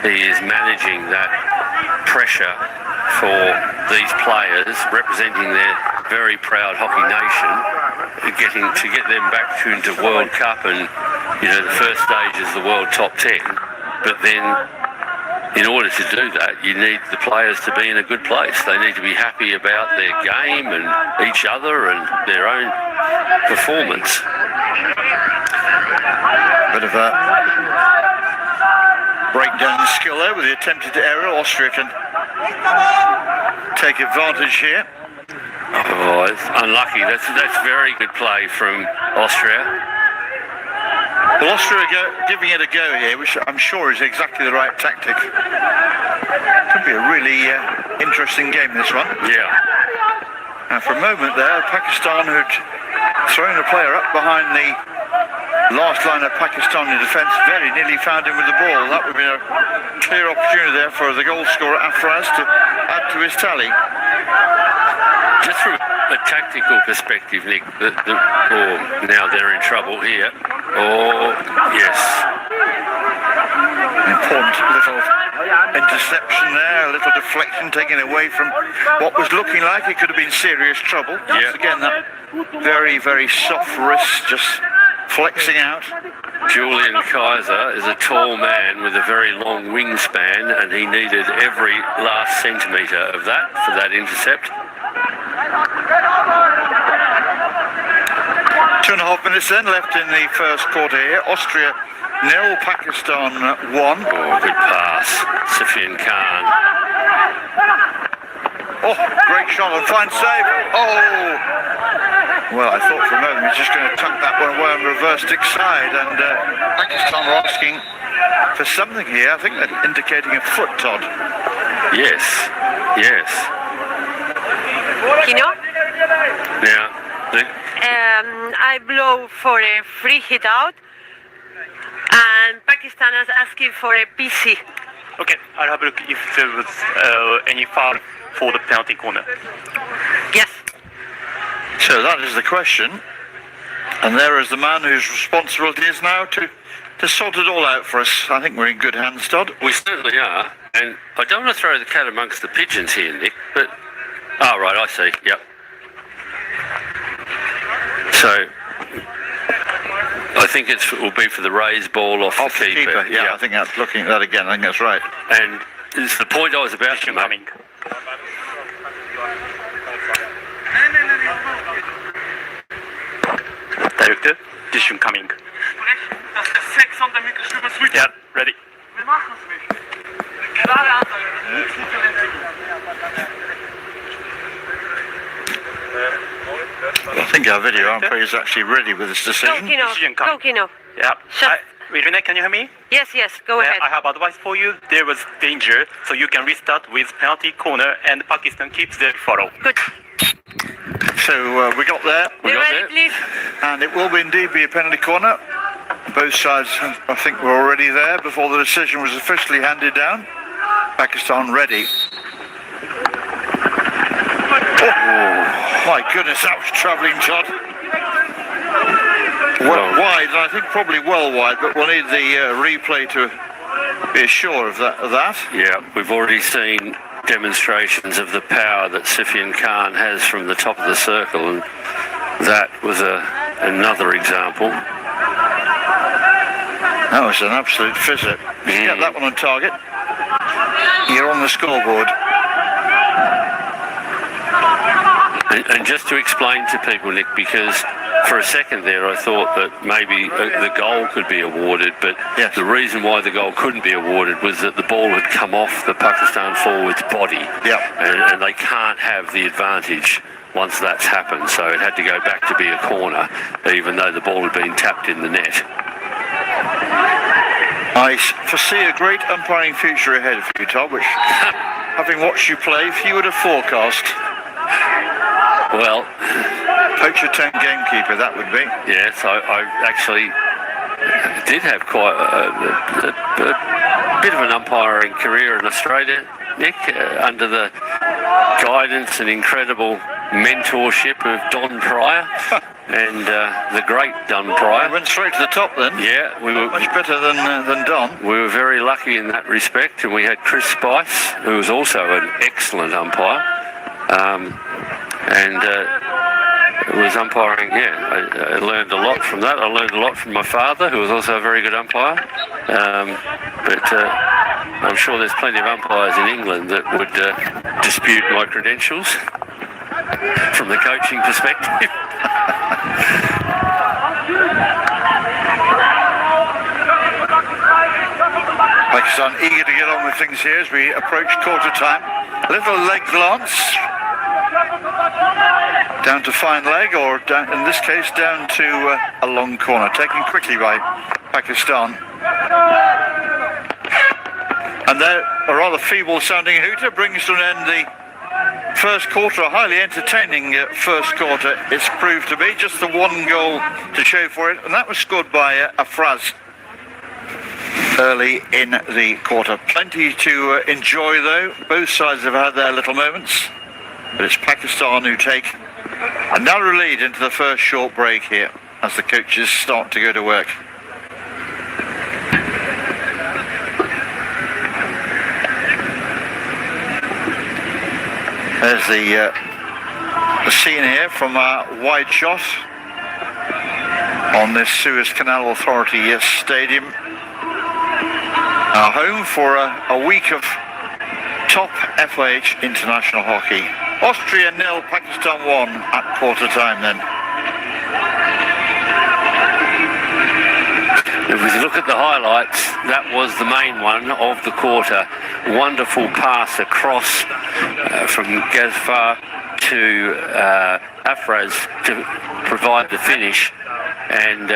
he is managing that pressure for these players, representing their very proud hockey nation, to get them back into World Cup and, the first stage is the World Top 10. But then, in order to do that, you need the players to be in a good place. They need to be happy about their game and each other and their own performance. Bit of a breakdown in skill there with the attempted error. Austria can take advantage here. Oh, it's unlucky. That's very good play from Austria. Well, Austria giving it a go here, which I'm sure is exactly the right tactic. Could be a really interesting game, this one. Yeah. And for a moment there, Pakistan who'd thrown a player up behind the last line of Pakistani defence very nearly found him with the ball. That would be a clear opportunity there for the goal scorer Afraz to add to his tally. Just from a tactical perspective, Nick, now they're in trouble here. Oh, yes. An important little interception there, a little deflection taken away from what was looking like it could have been serious trouble. Yeah. Again, that very, very soft wrist just flexing out. Julian Kaiser is a tall man with a very long wingspan, and he needed every last centimetre of that for that intercept. 2.5 minutes then left in the first quarter here. Austria 0, Pakistan 1. Oh, good pass. Sufyan Khan. Oh, great shot and fine save. Oh! Well, I thought for a moment he was just going to tuck that one away on the reverse stick side, and Pakistan were asking for something here. I think they're indicating a foot, Todd. Yes, yes. Kino? Now, I blow for a free hit out, and Pakistan is asking for a PC. Okay, I'll have a look if there was any foul for the penalty corner. Yes. So that is the question, and there is the man whose responsibility is now to sort it all out for us. I think we're in good hands, Todd. we certainly are, and I don't want to throw the cat amongst the pigeons here, Nick, but... Oh, right, I see, yep. So, I think it will be for the raised ball off the keeper. Yeah, I think that's looking at that again. I think that's right. And it's the point I was about to make. Director, decision coming. Yeah, ready. I think our video umpire is actually ready with this decision. Go, Kino. Yeah. Irene, can you hear me? Yes, go ahead. I have advice for you. There was danger, so you can restart with penalty corner, and Pakistan keeps their follow. Good. So we got there. You ready, please? And it will indeed be a penalty corner. Both sides, I think, were already there before the decision was officially handed down. Pakistan ready. Oh, my goodness, that was travelling, Todd. Well, wide, and I think probably well wide, but we'll need the replay to be sure of that. Yeah, we've already seen demonstrations of the power that Sufyan Khan has from the top of the circle, and that was another example. That was an absolute fizzer. If you get that one on target, you're on the scoreboard. And just to explain to people, Nick, because for a second there I thought that maybe the goal could be awarded, but yes, the reason why the goal couldn't be awarded was that the ball had come off the Pakistan forward's body. Yeah. And they can't have the advantage once that's happened, so it had to go back to be a corner, even though the ball had been tapped in the net. I foresee a great umpiring future ahead of you, Todd, which, having watched you play, few would have forecast. Well, Poacher 10 gamekeeper, that would be. Yes, I actually did have quite a bit of an umpiring career in Australia, Nick, under the guidance and incredible mentorship of Don Pryor. and the great umpire. We went straight to the top then. Yeah, we were much better than Don. We were very lucky in that respect, and we had Chris Spice, who was also an excellent umpire, and it was umpiring. Yeah, I learned a lot from that. I learned a lot from my father, who was also a very good umpire. But I'm sure there's plenty of umpires in England that would dispute my credentials from the coaching perspective. Pakistan eager to get on with things here as we approach quarter time. Little leg glance. Down to fine leg, or down, in this case down to a long corner, taken quickly by Pakistan. And there, a rather feeble sounding hooter brings to an end the first quarter, a highly entertaining first quarter it's proved to be. Just the one goal to show for it, and that was scored by Afraz early in the quarter. Plenty to enjoy though. Both sides have had their little moments, but it's Pakistan who take a narrow lead into the first short break here as the coaches start to go to work. There's the scene here from a wide shot on this Suez Canal Authority stadium. Our home for a week of top FIH international hockey. Austria 0, Pakistan 1 at quarter time then. If we look at the highlights, that was the main one of the quarter. Wonderful pass across from Gazfar to Afraz to provide the finish. And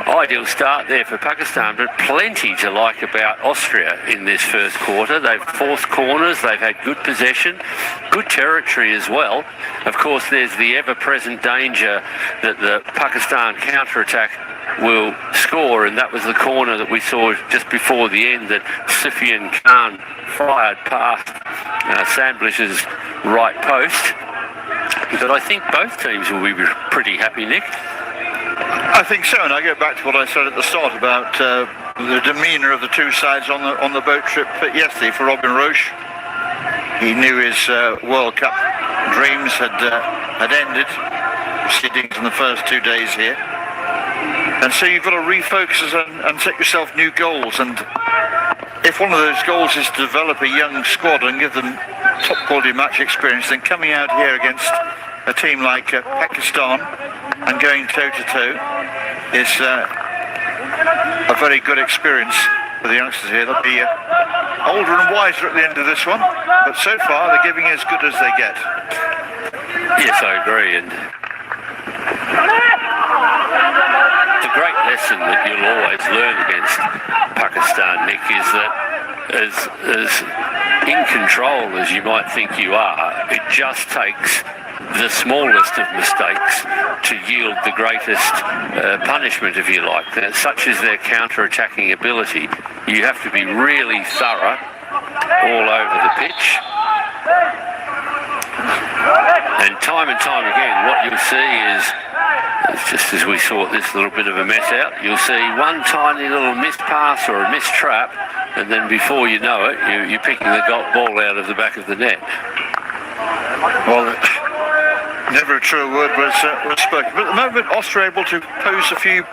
ideal start there for Pakistan, but plenty to like about Austria in this first quarter. They've forced corners, they've had good possession, good territory as well. Of course, there's the ever-present danger that the Pakistan counter-attack will score, and that was the corner that we saw just before the end that Sufyan Khan fired past Sandblish's right post. But I think both teams will be pretty happy, Nick. I think so, and I go back to what I said at the start about the demeanour of the two sides on the boat trip yesterday for Robin Roche. He knew his World Cup dreams had ended, proceedings in the first 2 days here. And so you've got to refocus and set yourself new goals. And if one of those goals is to develop a young squad and give them top quality match experience, then coming out here against a team like Pakistan and going toe-to-toe is a very good experience for the youngsters here. They'll be older and wiser at the end of this one, but so far they're giving as good as they get. Yes, I agree. And the great lesson that you'll always learn against Pakistan, Nick, is that as in control as you might think you are, it just takes the smallest of mistakes to yield the greatest punishment, if you like. Such is their counter-attacking ability. You have to be really thorough all over the pitch. And time again, what you'll see is, just as we sort this little bit of a mess out, you'll see one tiny little missed pass or a missed trap, and then before you know it, you're picking the ball out of the back of the net. Well, never a true word was spoken. But at the moment, Austria are able to pose a few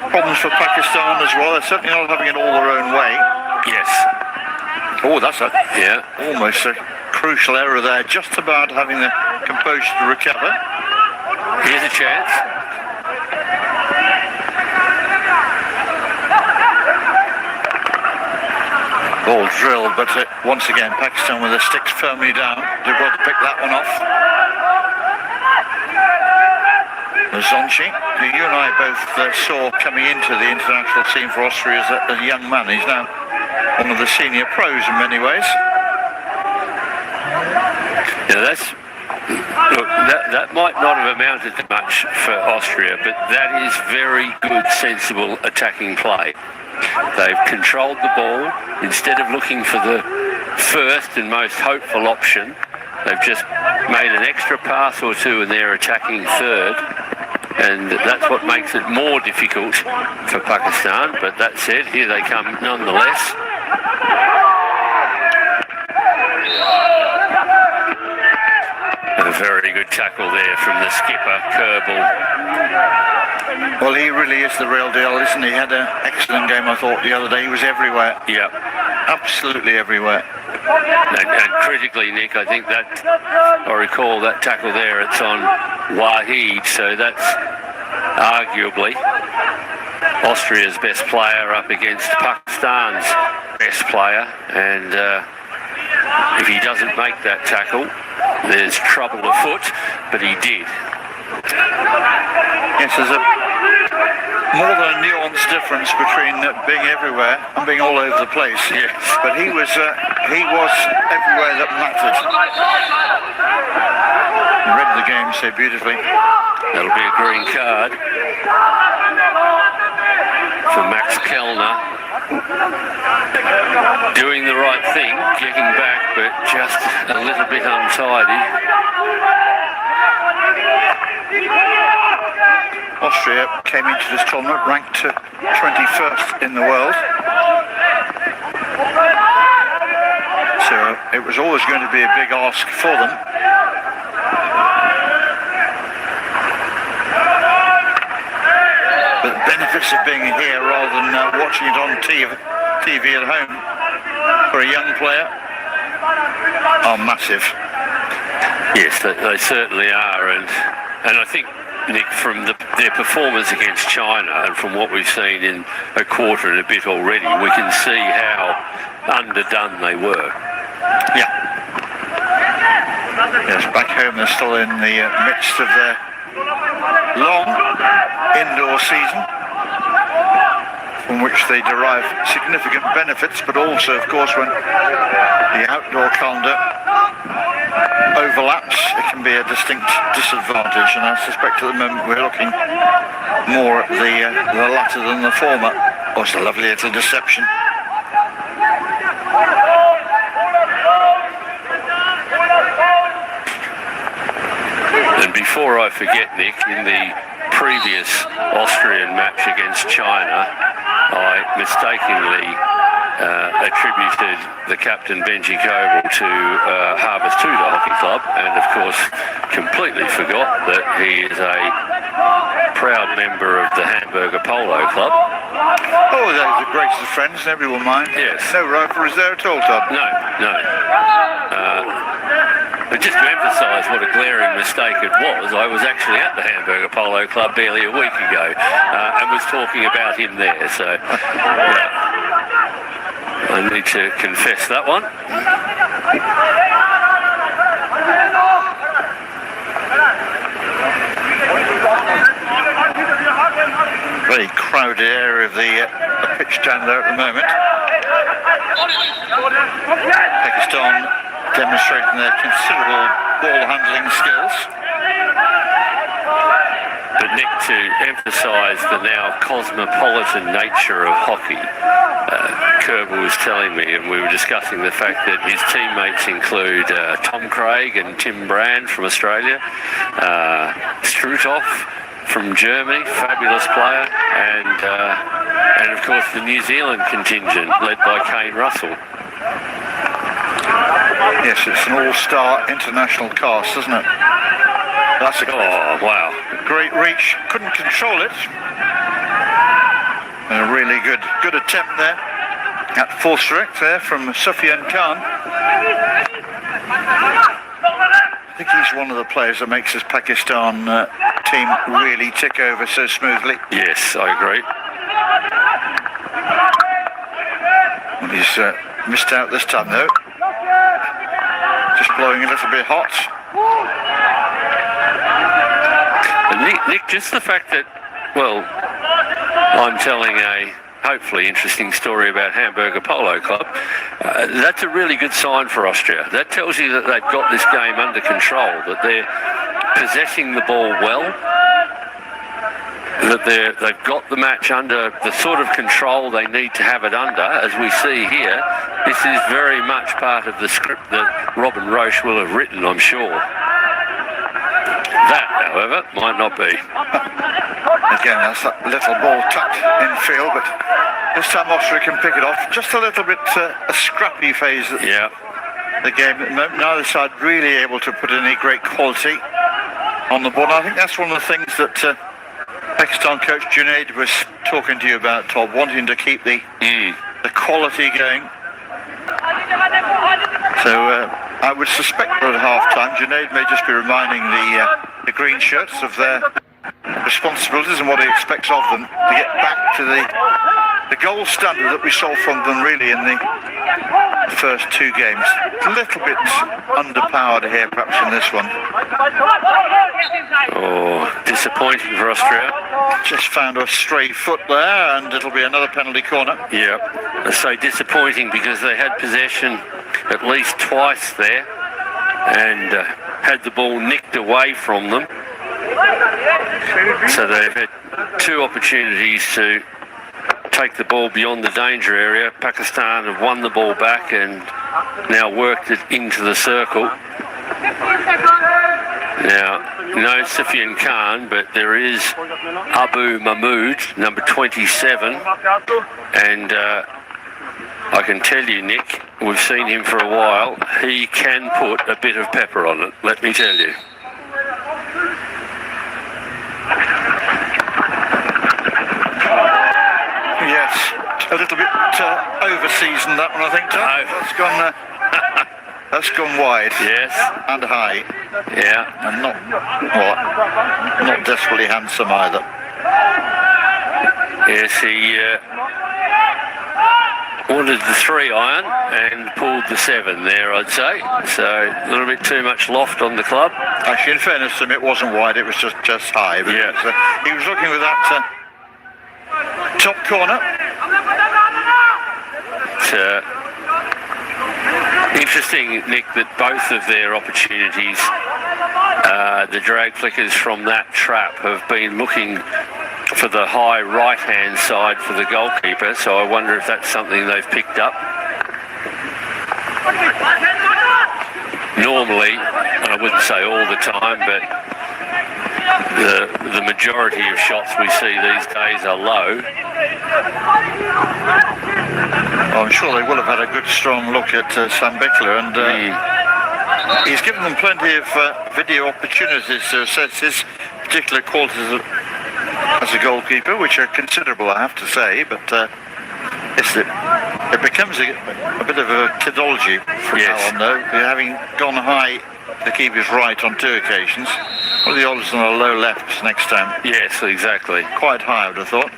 problems for Pakistan as well. They're certainly not having it all their own way. Yes. Oh, that's almost a crucial error there. Just about having the composure to recover. Here's a chance. Ball drilled, but once again, Pakistan with their sticks firmly down. They've got to pick that one off. Zonchi, who you and I both saw coming into the international scene for Austria as a young man. He's now one of the senior pros in many ways. Yeah, that might not have amounted to much for Austria, but that is very good, sensible attacking play. They've controlled the ball. Instead of looking for the first and most hopeful option, they've just made an extra pass or two and they're attacking third. and that's what makes it more difficult for Pakistan. But that said, here they come nonetheless. A very good tackle there from the skipper, Kerbal. Well, he really is the real deal, isn't he? He had an excellent game, I thought, the other day. He was everywhere. Yep. Absolutely everywhere. And critically, Nick, I think that, I recall that tackle there, it's on Waheed, so that's arguably Austria's best player up against Pakistan's best player, and if he doesn't make that tackle, there's trouble afoot, but he did. Yes, there's more than a nuanced difference between being everywhere and being all over the place. Yes. But he was everywhere that mattered. He read the game so beautifully. That'll be a green card for Max Kellner. Doing the right thing, getting back, but just a little bit untidy. Austria came into this tournament ranked 21st in the world. So it was always going to be a big ask for them. But the benefits of being here rather than watching it on TV at home for a young player are massive. Yes, they certainly are, and I think, Nick, from their performance against China and from what we've seen in a quarter and a bit already, we can see how underdone they were. Yeah. Yes, back home they're still in the midst of their long indoor season, from which they derive significant benefits, but also, of course, when the outdoor calendar overlaps, it can be a distinct disadvantage, and I suspect at the moment we're looking more at the latter than the former. Oh, it's a lovely little deception. And before I forget, Nick, in the previous Austrian match against China, I mistakenly attributed the captain Benji Coble to Harvest Tudor Hockey Club, and of course completely forgot that he is a proud member of the Hamburger Polo Club. Oh, they're the greatest of friends, nobody will mind. Yes. No rivalries there at all, Todd. No. But just to emphasise what a glaring mistake it was, I was actually at the Hamburger Polo Club barely a week ago and was talking about him there, so I need to confess that one. Very crowded area of the pitch down there at the moment. Pakistan demonstrating their considerable ball handling skills. But Nick, to emphasise the now cosmopolitan nature of hockey, Kerbal was telling me, and we were discussing the fact that his teammates include Tom Craig and Tim Brand from Australia, Struthoff from Germany, fabulous player, and of course the New Zealand contingent led by Kane Russell. Yes, it's an all-star international cast, isn't it? That's a wow. Great reach, couldn't control it. And a really good attempt there at full strike there from Sufyan Khan. I think he's one of the players that makes this Pakistan team really tick over so smoothly. Yes, I agree. Well, he's missed out this time though. Just blowing a little bit hot. Nick, just the fact that, well, I'm telling a hopefully interesting story about Hamburger Polo Club, that's a really good sign for Austria. That tells you that they've got this game under control, that they're possessing the ball well, that they've got the match under the sort of control they need to have it under. As we see here, this is very much part of the script that Robin Roche will have written, I'm sure. That, however, might not be. Again, that's that little ball tucked in field, but this time Austria can pick it off. Just a little bit a scrappy phase of the game. Neither side really able to put any great quality on the board. I think that's one of the things that Pakistan coach Junaid was talking to you about, Todd, wanting to keep the quality going. So I would suspect that at half-time Junaid may just be reminding the green shirts of their responsibilities and what he expects of them to get back to the gold standard that we saw from them really in the first two games. A little bit underpowered here perhaps in this one. Oh, disappointing for Austria. Just found a stray foot there and it'll be another penalty corner. Yeah, I say disappointing because they had possession at least twice there and had the ball nicked away from them. So they've had two opportunities to take the ball beyond the danger area. Pakistan have won the ball back and now worked it into the circle. Now, no Sufyan Khan, but there is Abu Mahmood, number 27, and I can tell you, Nick, we've seen him for a while. He can put a bit of pepper on it, let me tell you. Yes, a little bit over-seasoned that one, I think, Tom. That's gone wide. Yes. And high. Yeah. And not desperately handsome either. Yes, he wanted the 3 iron and pulled the 7 there, I'd say. So a little bit too much loft on the club. Actually, in fairness to him, it wasn't wide, it was just high. But he was looking with that top corner. Interesting, Nick, that both of their opportunities, the drag flickers from that trap, have been looking for the high right-hand side for the goalkeeper, so I wonder if that's something they've picked up. Normally, and I wouldn't say all the time, but the majority of shots we see these days are low. I'm sure they will have had a good strong look at Sam Bickler, and he's given them plenty of video opportunities to assess his particular qualities as a goalkeeper, which are considerable, I have to say, but it becomes a bit of a kidology from now on, though. Having gone high, the keeper's right on 2 occasions. What are the odds on a low left next time? Yes, exactly. Quite high, I would have thought.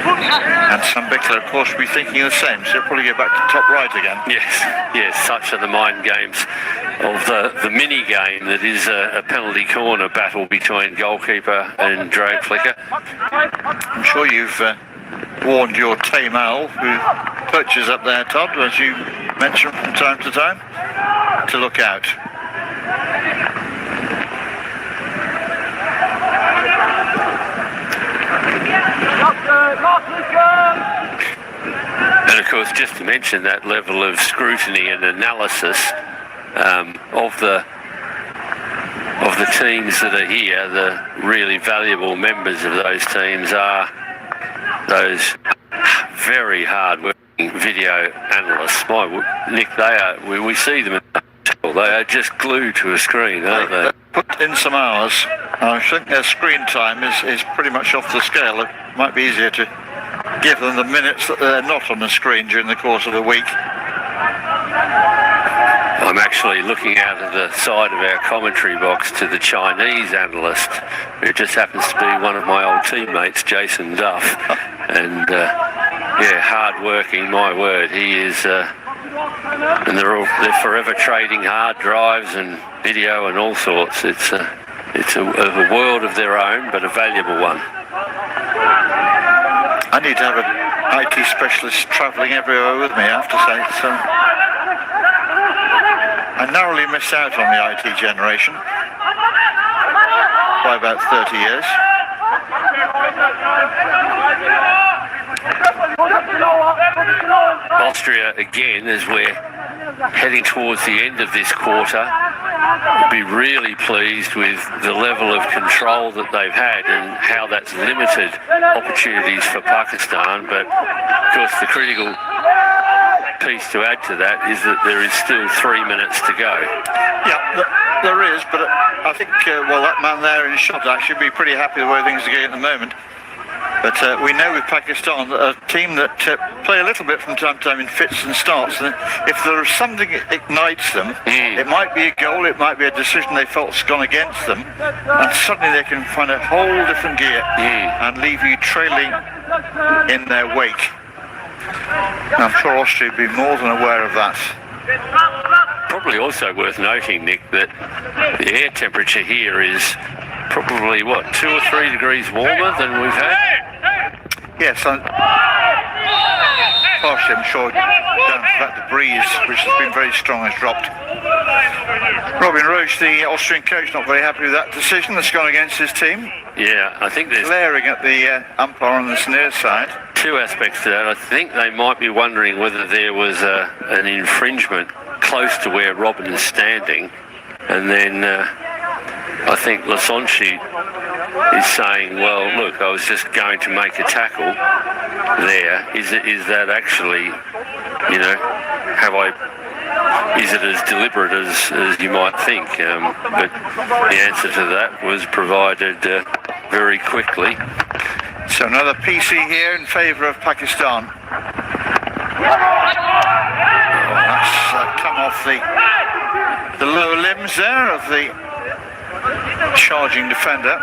And Sam Bickler, of course, will be thinking the same, so he'll probably go back to top right again. Yes, such are the mind games of the mini game that is a penalty corner battle between goalkeeper and drag flicker. I'm sure you've warned your tame owl, who perches up there, Todd, as you mention from time to time, to look out. And of course, just to mention that level of scrutiny and analysis of the teams that are here, the really valuable members of those teams are those very hard-working video analysts. Nick, we see them, they are just glued to a screen, aren't they? Put in some hours. I think their screen time is pretty much off the scale. It might be easier to give them the minutes that they're not on the screen during the course of the week. I'm actually looking out of the side of our commentary box to the Chinese analyst, who just happens to be one of my old teammates, Jason Duff. And hard-working, my word. He is, and they're forever trading hard drives and video and all sorts. It's a world of their own, but a valuable one. I need to have an IT specialist travelling everywhere with me, I have to say. So I narrowly missed out on the IT generation by about 30 years. Austria, again, as we're heading towards the end of this quarter, be really pleased with the level of control that they've had and how that's limited opportunities for Pakistan. But of course the critical piece to add to that is that there is still 3 minutes to go. Yeah, there is, but I think, that man there in shot should be pretty happy the way things are going at the moment. But we know with Pakistan, a team that play a little bit from time to time in fits and starts, and if there's something that ignites them, it might be a goal, it might be a decision they felt's gone against them, and suddenly they can find a whole different gear and leave you trailing in their wake. And I'm sure Austria would be more than aware of that. Probably also worth noting, Nick, that the air temperature here is probably, 2 or 3 degrees warmer than we've had? Yes, partially, I'm sure, down to that the breeze, which has been very strong, has dropped. Robin Roche, the Austrian coach, not very happy with that decision that's gone against his team. Yeah, I think there's glaring at the umpire on the near side. 2 aspects to that. I think they might be wondering whether there was an infringement close to where Robin is standing, and then I think Lasonchi is saying, well, look, I was just going to make a tackle there. Is that actually, is it as deliberate as you might think? But the answer to that was provided very quickly. So another PC here in favour of Pakistan. That's come off the lower limbs there of the charging defender.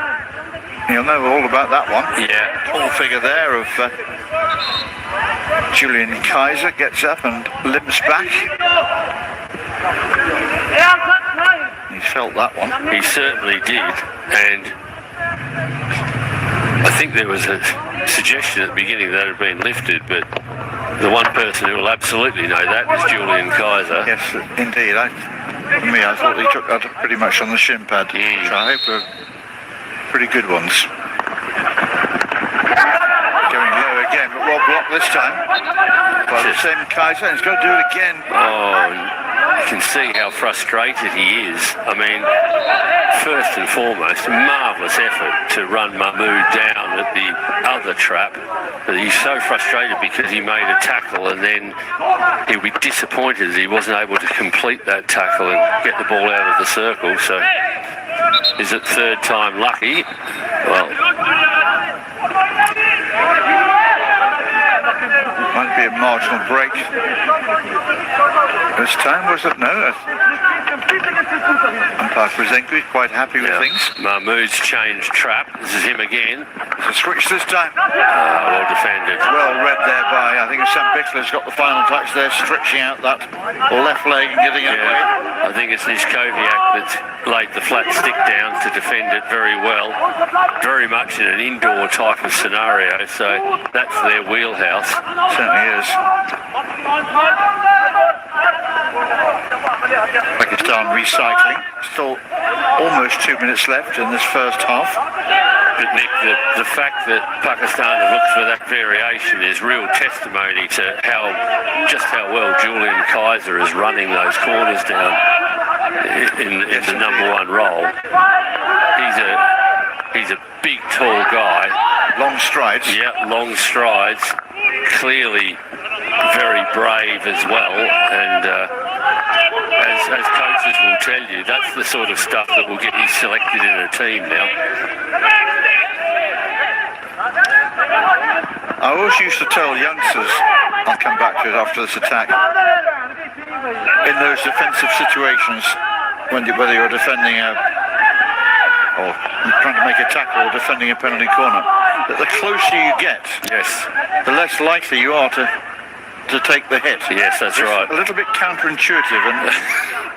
You'll know all about that one. Yeah. Tall figure there of Julian Kaiser gets up and limps back. He felt that one. He certainly did, and I think there was a suggestion at the beginning that it had been lifted, but the one person who will absolutely know that is Julian Kaiser. Yes, indeed. I thought he took that pretty much on the shin pad. Which I hope are pretty good ones. Going low again, but Rob blocked this time by the same Kaiser. He's got to do it again. Oh, you can see how frustrated he is. I mean, first and foremost, a marvellous effort to run Mahmood down at the other trap. But he's so frustrated because he made a tackle, and then he'll be disappointed that he wasn't able to complete that tackle and get the ball out of the circle. So, is it third time lucky? Well, might be a marginal break. This time, was it? No. Umpire Prezenko is quite happy with things. Mahmood's changed trap. This is him again. It's a switch this time. Well defended. Well read there by, I think Sam Bickler's got the final touch there, stretching out that left leg and getting it away. I think it's Nishkoviak that's laid the flat stick down to defend it very well. Very much in an indoor type of scenario, so that's their wheelhouse. Certainly is. Pakistan recycling. Still almost 2 minutes left in this first half. But Nick, the fact that Pakistan have looked for that variation is real testimony to how well Julian Kaiser is running those corners down in the number 1 role. He's a big, tall guy. Long strides. Yeah, long strides. Clearly very brave as well, and as coaches will tell you, that's the sort of stuff that will get you selected in a team now. I always used to tell youngsters, I'll come back to it after this attack, in those defensive situations, whether you're defending or trying to make a tackle or defending a penalty corner, that the closer you get, the less likely you are to take the hit. Yes, that's right. A little bit counterintuitive, and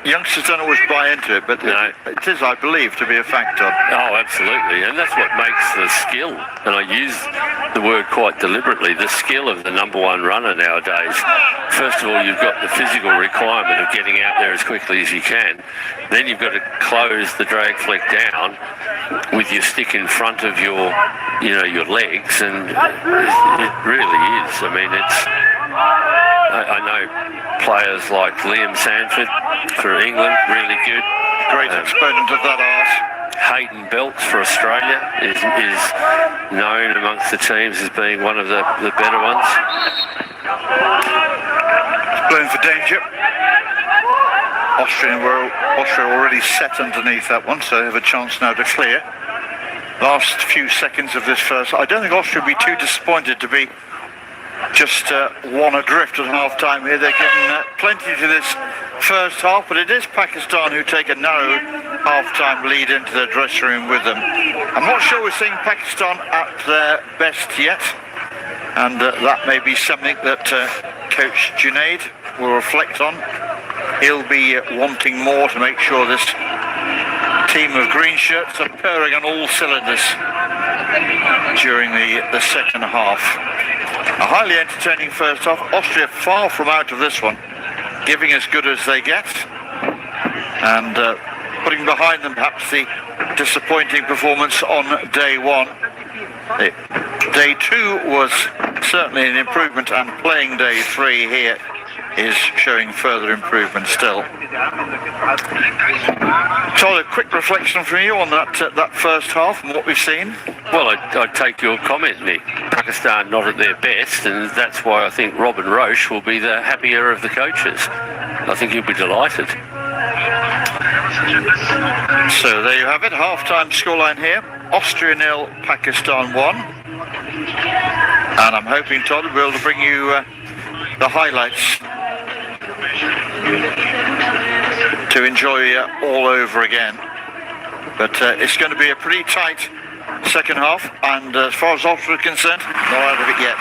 youngsters don't always buy into it, but it is, I believe, to be a factor. Oh, absolutely, and that's what makes the skill, and I use the word quite deliberately, the skill of the number 1 runner nowadays. First of all, you've got the physical requirement of getting out there as quickly as you can. Then you've got to close the drag fleck down with your stick in front of your legs, and it really is. I mean, I know players like Liam Sanford for England, really good. Great exponent of that art. Hayden Belts for Australia is known amongst the teams as being one of the better ones. Blown for danger. Austria already set underneath that one, so they have a chance now to clear. Last few seconds of this first. I don't think Austria will be too disappointed to be just one adrift at half-time here. They're given plenty to this first half, but it is Pakistan who take a narrow half-time lead into their dressing room with them. I'm not sure we're seeing Pakistan at their best yet, and that may be something that Coach Junaid will reflect on. He'll be wanting more to make sure this team of green shirts are purring on all cylinders during the second half. A highly entertaining first half. Austria far from out of this one, giving as good as they get, and putting behind them perhaps the disappointing performance on day one. Day two was certainly an improvement, and playing day three here is showing further improvement still. Todd, a quick reflection from you on that first half and what we've seen? Well, I'd take your comment, Nick. Pakistan not at their best, and that's why I think Robin Roche will be the happier of the coaches. I think he'll be delighted. So there you have it, half-time scoreline here. Austria 0, Pakistan 1. And I'm hoping, Todd, we'll be able to bring you the highlights to enjoy all over again. But it's going to be a pretty tight second half, and as far as Austria is concerned, not out of it yet.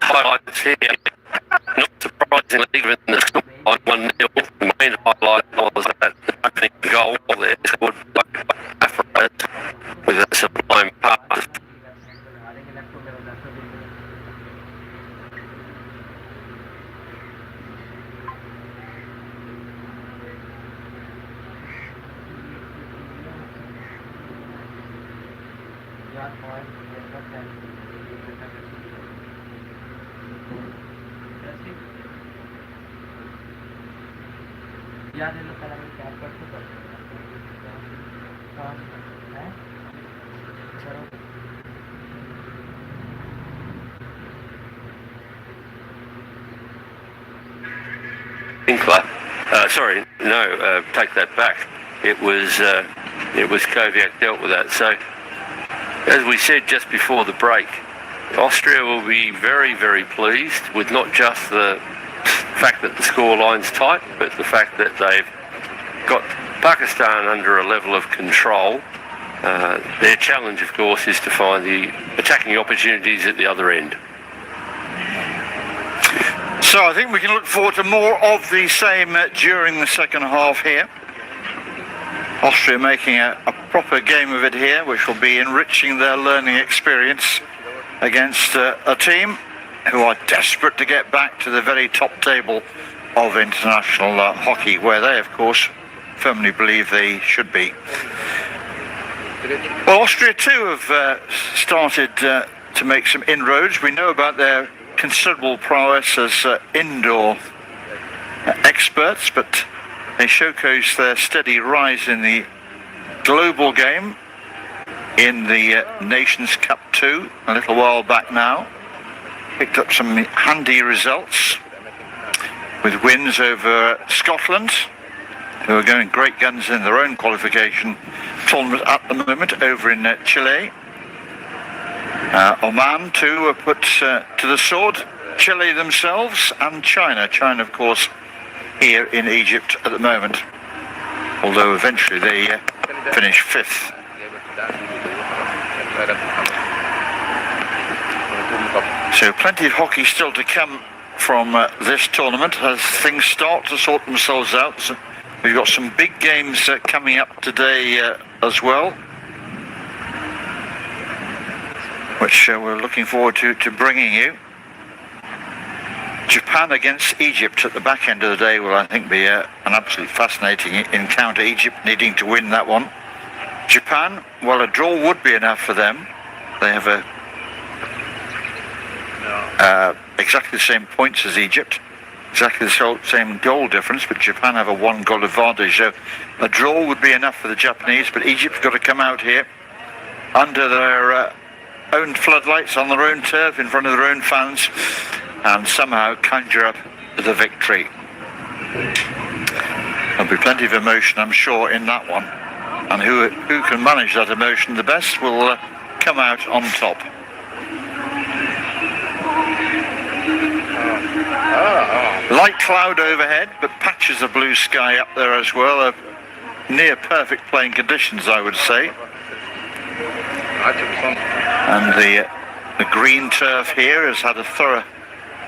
Highlights here. Not surprisingly, given the scoreline 1-0, the main highlight was that opening goal there scored by Afro with a Take that back. It was Kovac dealt with that. So, as we said just before the break, Austria will be very, very pleased with not just the fact that the scoreline's tight, but the fact that they've got Pakistan under a level of control. Their challenge, of course, is to find the attacking opportunities at the other end. So I think we can look forward to more of the same during the second half here. Austria making a proper game of it here, which will be enriching their learning experience against a team who are desperate to get back to the very top table of international hockey, where they, of course, firmly believe they should be. Well, Austria too have started to make some inroads. We know about their considerable prowess as indoor experts, but they showcase their steady rise in the global game in the Nations Cup 2 a little while back now. Picked up some handy results with wins over Scotland, who are going great guns in their own qualification tournament at the moment over in Chile. Oman too were put to the sword, Chile themselves, and China. China, of course, here in Egypt at the moment, although eventually they finish fifth. So plenty of hockey still to come from this tournament as things start to sort themselves out. So we've got some big games coming up today as well, which we're looking forward to bringing you. Japan against Egypt at the back end of the day will, I think, be an absolutely fascinating encounter. Egypt needing to win that one. Japan, well, a draw would be enough for them. They have exactly the same points as Egypt, exactly the same goal difference, but Japan have a one-goal advantage. So a draw would be enough for the Japanese, but Egypt's got to come out here under their own floodlights, on their own turf, in front of their own fans, and somehow conjure up the victory. There'll be plenty of emotion, I'm sure, in that one, and who can manage that emotion the best will come out on top. Light cloud overhead, but patches of blue sky up there as well. Near perfect playing conditions, I would say. And the green turf here has had a thorough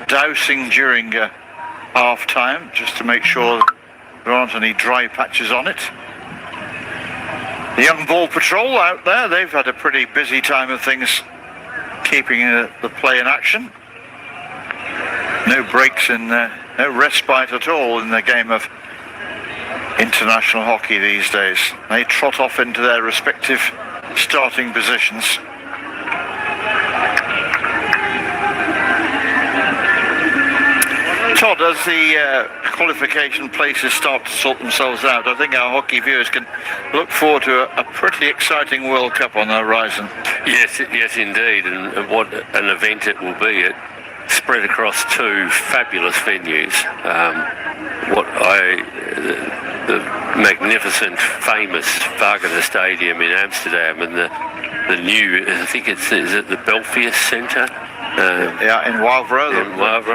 dousing during half time, just to make sure there aren't any dry patches on it. The young ball patrol out there, they've had a pretty busy time of things, keeping the play in action. No breaks in no respite at all in the game of international hockey these days. They trot off into their respective starting positions. Todd, as the qualification places start to sort themselves out, I think our hockey viewers can look forward to a pretty exciting World Cup on the horizon. Yes, indeed, and what an event it will be. It spread across two fabulous venues. The magnificent, famous Wagener Stadium in Amsterdam, and the new, I think is it the Belfius Centre? In Wavre, the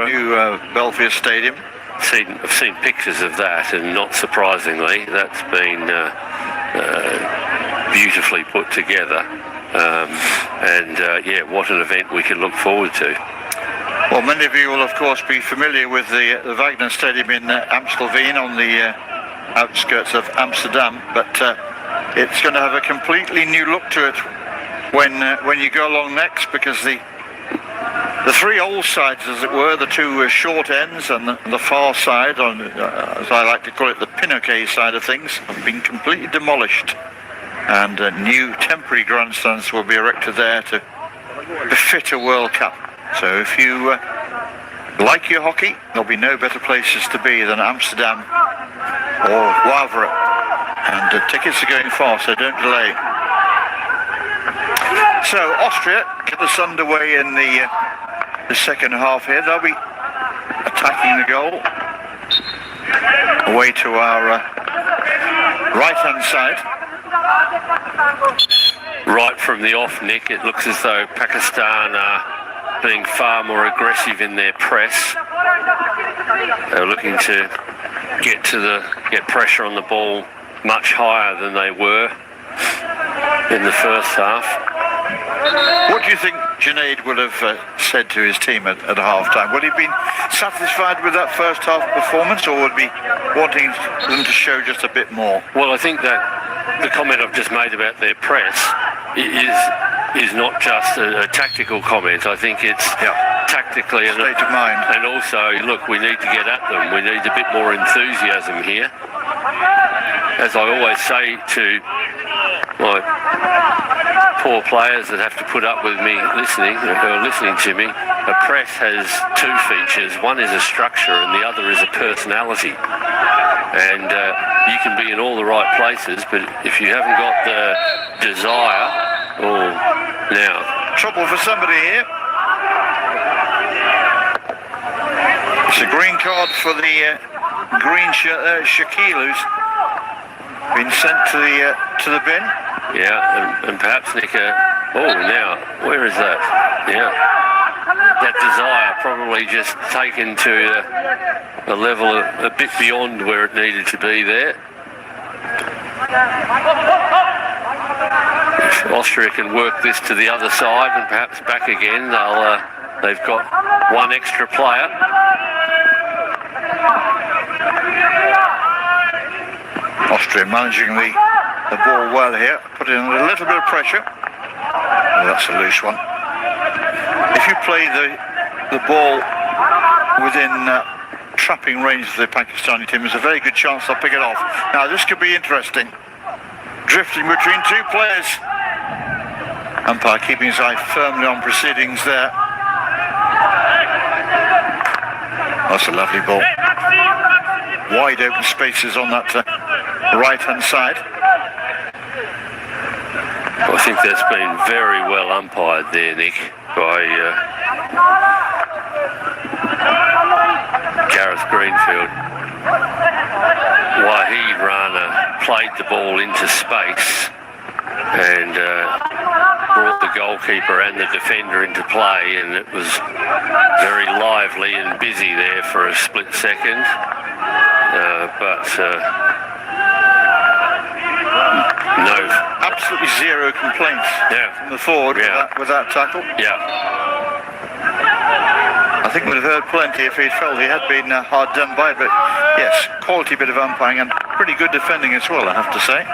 new Belfius Stadium. I've seen pictures of that, and not surprisingly, that's been beautifully put together. What an event we can look forward to. Well, many of you will, of course, be familiar with the Wagener Stadium in Amstelveen on the outskirts of Amsterdam, but it's going to have a completely new look to it when you go along next, because the three old sides, as it were, the two short ends and the far side, as I like to call it, the Pinoquet side of things, have been completely demolished. and new temporary grandstands will be erected there to befit a World Cup. So if you like your hockey, there'll be no better places to be than Amsterdam or Wavre, and tickets are going fast, so don't delay. So Austria get us underway in the second half here. They'll be attacking the goal away to our right hand side. Right from the off, Nick, it looks as though Pakistan are being far more aggressive in their press. They're looking to get pressure on the ball much higher than they were in the first half. What do you think Junaid would have said to his team at half-time? Would he have been satisfied with that first half performance, or would he be wanting them to show just a bit more? Well, I think that the comment I've just made about their press is not just a tactical comment. I think it's tactically state of mind. And also, look, we need to get at them. We need a bit more enthusiasm here. As I always say to my poor players that have to put up with me listening to me, a press has two features. One is a structure and the other is a personality. And you can be in all the right places, but if you haven't got the desire, now. Trouble for somebody here. It's a green card for the green shirt, Shaquille, who's been sent to the bin. Yeah, and perhaps Nick. Now where is that? Yeah, that desire probably just taken to a level a bit beyond where it needed to be there. If Austria can work this to the other side and perhaps back again, they've got one extra player. Austria managing the ball well here, putting in a little bit of pressure. Oh, that's a loose one. If you play the ball within trapping range of the Pakistani team, there's a very good chance they'll pick it off. Now this could be interesting. Drifting between two players. Umpire keeping his eye firmly on proceedings there. That's a lovely ball. Wide open spaces on that right hand side. I think that's been very well umpired there, Nick, by Gareth Greenfield. Wahid Rana played the ball into space and brought the goalkeeper and the defender into play, and it was very lively and busy there for a split second. No. Absolutely zero complaints from the forward with that tackle. Yeah. I think we'd have heard plenty if he felt he had been hard done by, but yes, quality bit of umpiring and pretty good defending as well, I have to say.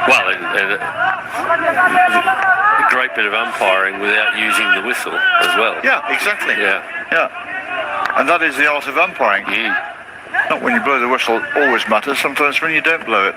Well, a great bit of umpiring without using the whistle as well. Yeah, exactly. Yeah. And that is the art of umpiring. Not when you blow the whistle always matters, sometimes when you don't blow it.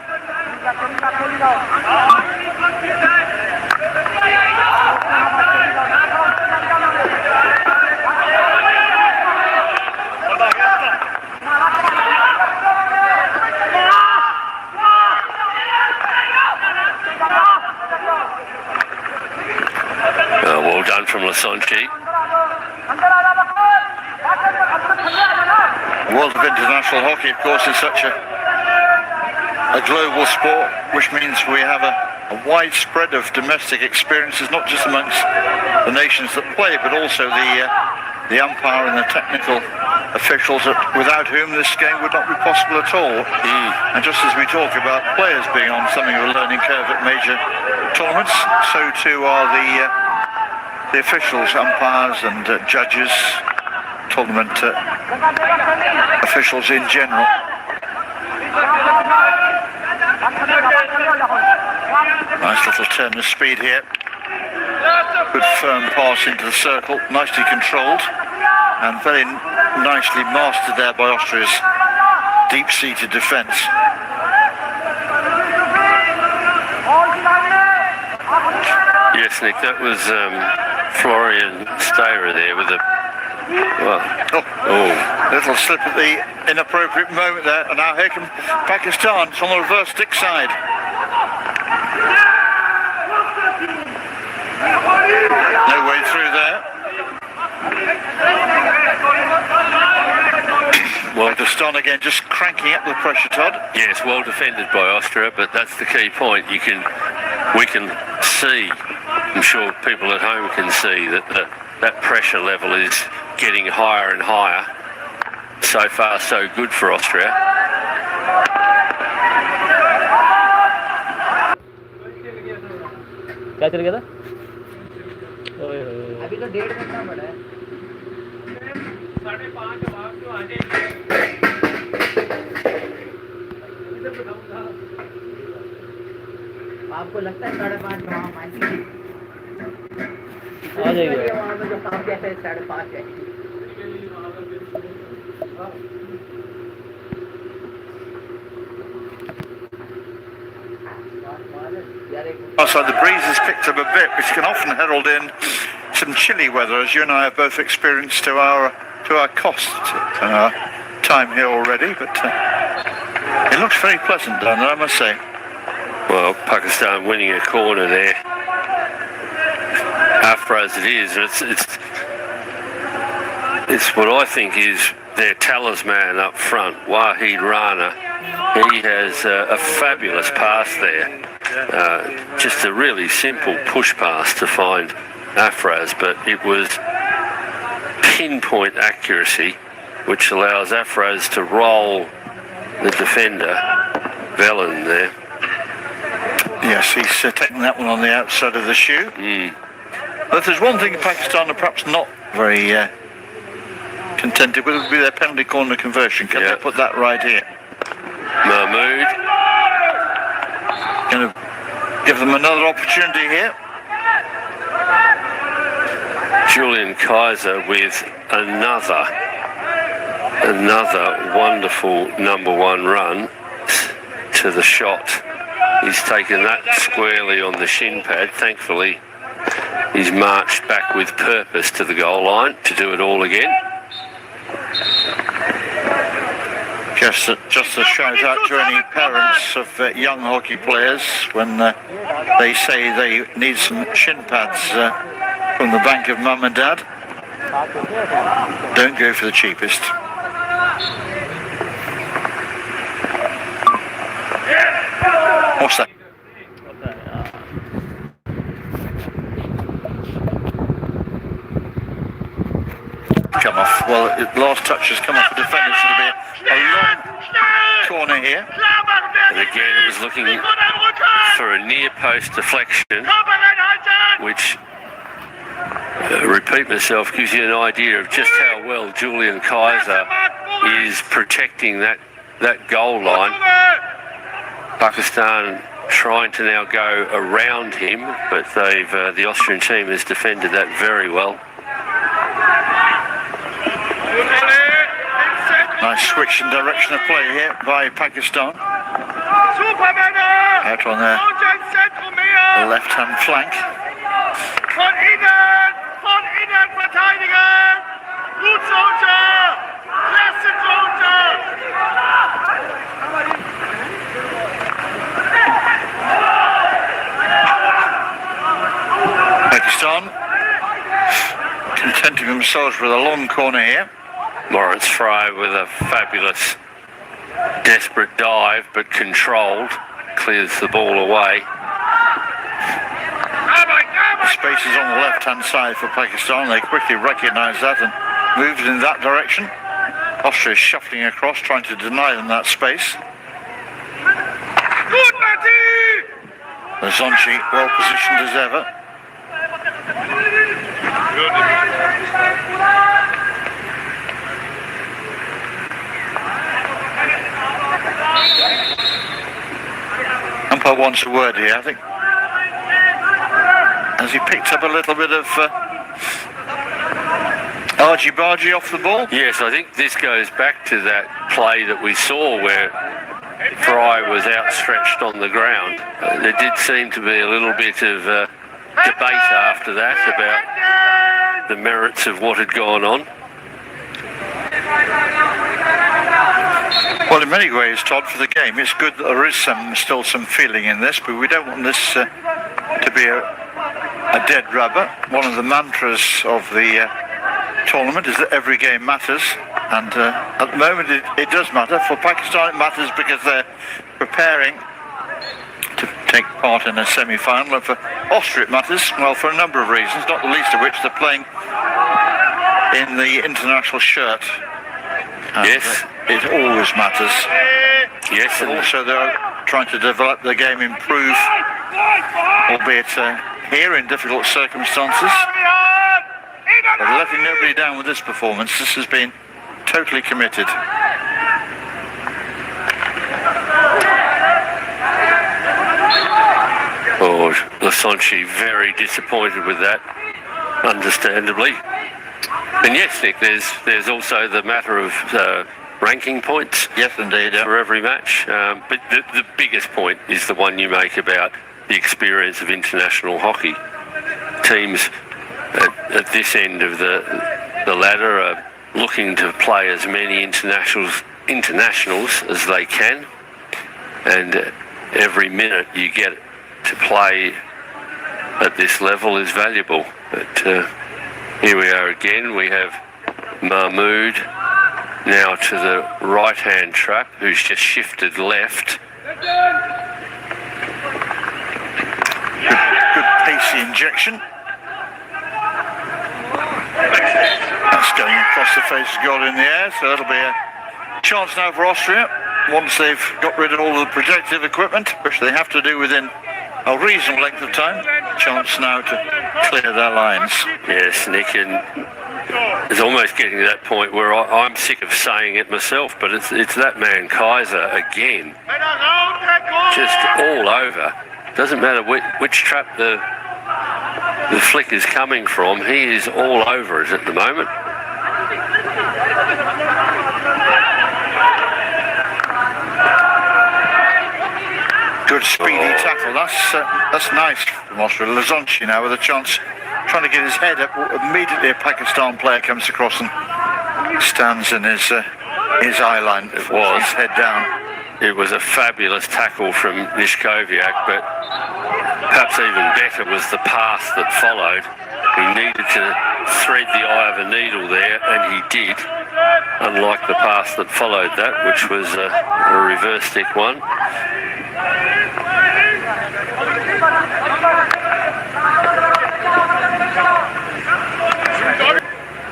Well done from Lasonchi. The world of international hockey, of course, is such a global sport, which means we have a widespread of domestic experiences, not just amongst the nations that play, but also the umpire and the technical officials without whom this game would not be possible at all. And just as we talk about players being on something of a learning curve at major tournaments, so too are the officials, umpires and judges, tournament officials in general. Nice little turn of speed here. Good firm pass into the circle, nicely controlled and very nicely mastered there by Austria's deep-seated defence. Yes, Nick, that was Florian Stayer there with a... Well, little slip at the inappropriate moment there. And now here come Pakistan. It's on the reverse stick side. No way through there. Well, Pakistan again just cranking up the pressure, Todd. yes, well defended by Austria, but that's the key point. We can see, I'm sure people at home can see, that pressure level is getting higher and higher. So far, so good for Austria. क्या चल गया था? अभी तो 1.5 घंटा पड़ा है। 5:30 अब आप जो आ जाएंगे। आपको लगता है 5:30 का वहाँ मान लीजिए आ जाएगी वहाँ पे जो काम कहते हैं 5:30 है। Also, the breeze has picked up a bit, which can often herald in some chilly weather, as you and I have both experienced to our cost time here already. But it looks very pleasant down there, I must say. Well, Pakistan winning a corner there. After as it is, it's what I think is their talisman up front, Wahid Rana. He has a fabulous pass there. Just a really simple push pass to find Afraz, but it was pinpoint accuracy, which allows Afraz to roll the defender, Velen, there. Yes, he's taking that one on the outside of the shoe. But there's one thing Pakistan are perhaps not very contented with, would be their penalty corner conversion. Can they put that right here? Mahmood. Going to give them another opportunity here. Julian Kaiser with another wonderful number one run to the shot. He's taken that squarely on the shin pad. Thankfully, he's marched back with purpose to the goal line to do it all again. Just a shout out to any parents of young hockey players when they say they need some shin pads from the bank of mum and dad. Don't go for the cheapest. What's that? Come off. Well, the last touch has come off the defender. So it'll be a long corner here. And again, it was looking for a near post deflection, which, repeat myself, gives you an idea of just how well Julian Kaiser is protecting that goal line. Pakistan trying to now go around him, but the Austrian team has defended that very well. Nice switch in direction of play here by Pakistan. Out on their left-hand flank. Von innen verteidigen! Gut so unter! Klasse so unter! Pakistan contenting themselves with a long corner here. Lawrence Fry with a fabulous, desperate dive, but controlled, clears the ball away. Spaces on the left-hand side for Pakistan. They quickly recognise that and moved in that direction. Austria shuffling across, trying to deny them that space. Zonchi well positioned as ever. Umpire wants a word here, I think. Has he picked up a little bit of argy-bargy off the ball? Yes, I think this goes back to that play that we saw where Fry was outstretched on the ground. There did seem to be a little bit of debate after that about the merits of what had gone on. Well, in many ways, Todd, for the game, it's good that there is still some feeling in this, but we don't want this to be a dead rubber. One of the mantras of the tournament is that every game matters, and at the moment it does matter. For Pakistan it matters because they're preparing to take part in a semi-final, and for Austria it matters, well, for a number of reasons, not the least of which they're playing in the international shirt. And Yes. It always matters. Yes, But and also they're trying to develop the game, improve, albeit here in difficult circumstances. But letting nobody down with this performance. This has been totally committed. oh, Lasonchi very disappointed with that, understandably. And yes, Nick, there's also the matter of ranking points. Yes, indeed. For every match. But the biggest point is the one you make about the experience of international hockey. Teams at this end of the ladder are looking to play as many internationals as they can, and every minute you get to play at this level is valuable. But here we are again. We have Mahmood now to the right-hand trap, who's just shifted left. Good pacey injection. That's going across the face of God in the air, so that'll be a chance now for Austria, once they've got rid of all the protective equipment, which they have to do within a reasonable length of time. Chance now to clear their lines. Yes, Nick, and it's almost getting to that point where I'm sick of saying it myself, but it's that man Kaiser again, just all over. Doesn't matter which trap the flick is coming from, he is all over it at the moment. Good speedy tackle. That's nice from Austria. Lazonchi now with a chance, trying to get his head up. Immediately a Pakistan player comes across and stands in his eye line. It was. His head down. It was a fabulous tackle from Nishkoviak, but perhaps even better was the pass that followed. He needed to thread the eye of a needle there, and he did, unlike the pass that followed that, which was a reverse stick one.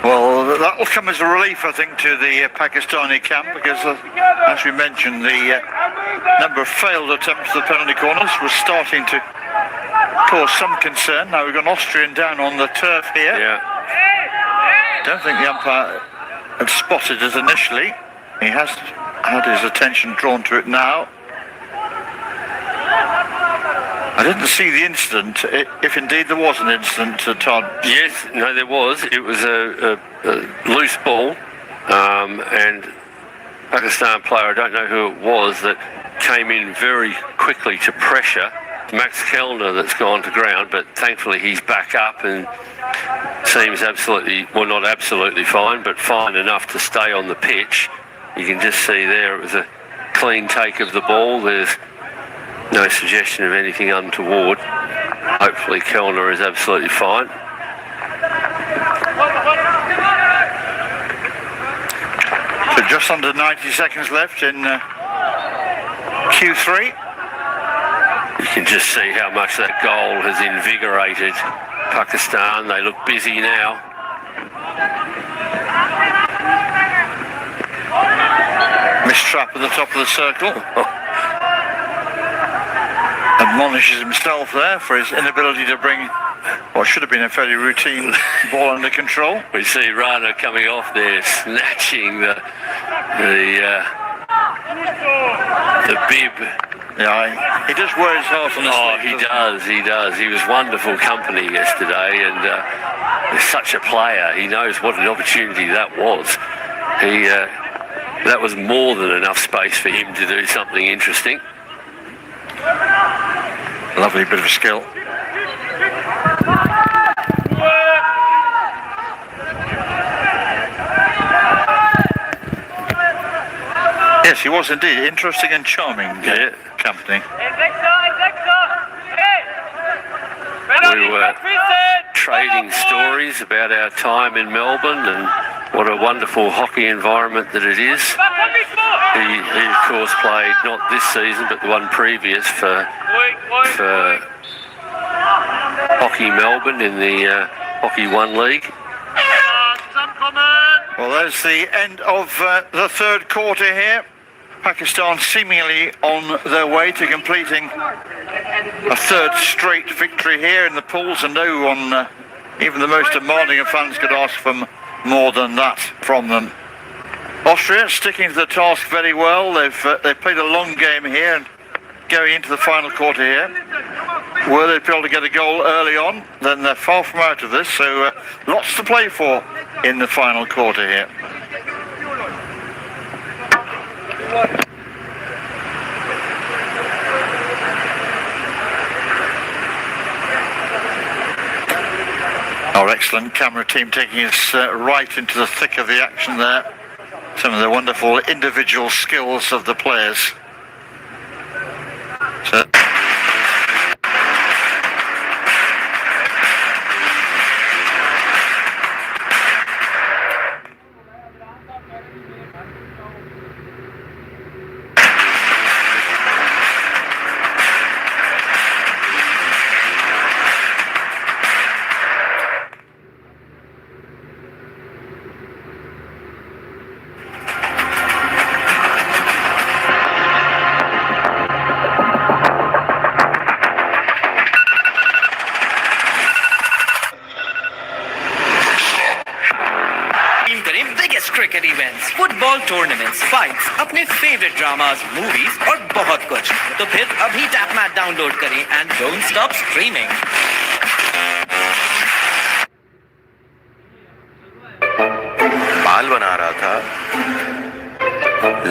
Well, that will come as a relief, I think, to the Pakistani camp, because as we mentioned, the number of failed attempts at the penalty corners was starting to cause some concern. Now we've got an Austrian down on the turf here. Yeah. Don't think the umpire had spotted it initially. He has had his attention drawn to it now. I didn't see the incident, if indeed there was an incident, Todd. Yes, no, there was. It was a loose ball, and Pakistan player, I don't know who it was, that came in very quickly to pressure Max Kellner, that's gone to ground, but thankfully he's back up and seems absolutely, well, not absolutely fine, but fine enough to stay on the pitch. You can just see there it was a clean take of the ball. There's no suggestion of anything untoward. Hopefully Kellner is absolutely fine. So just under 90 seconds left in Q3. You can just see how much that goal has invigorated Pakistan. They look busy now. Missed trap at the top of the circle. Admonishes himself there for his inability to bring what should have been a fairly routine ball under control. We see Rana coming off there, snatching the bib. Yeah, he does wear his heart on his sleeve. He does. He was wonderful company yesterday, and he's such a player. He knows what an opportunity that was. That was more than enough space for him to do something interesting. Lovely bit of skill. Yes, he was indeed interesting and charming, company. We were trading stories about our time in Melbourne and what a wonderful hockey environment that it is. He of course played not this season but the one previous for Hockey Melbourne in the Hockey One League. Well, there's the end of the third quarter here. Pakistan seemingly on their way to completing a third straight victory here in the pools, and no one, even the most demanding of fans, could ask for more than that from them. Austria sticking to the task very well. They've played a long game here and going into the final quarter here. Were they able to get a goal early on, then they're far from out of this, so lots to play for in the final quarter here. Our excellent camera team taking us right into the thick of the action there. Some of the wonderful individual skills of the players. So cricket events, football tournaments, fights, अपने favorite dramas, movies और बहुत कुछ. तो फिर अभी टैपमैट download करें and don't stop streaming. बाल बना रहा था,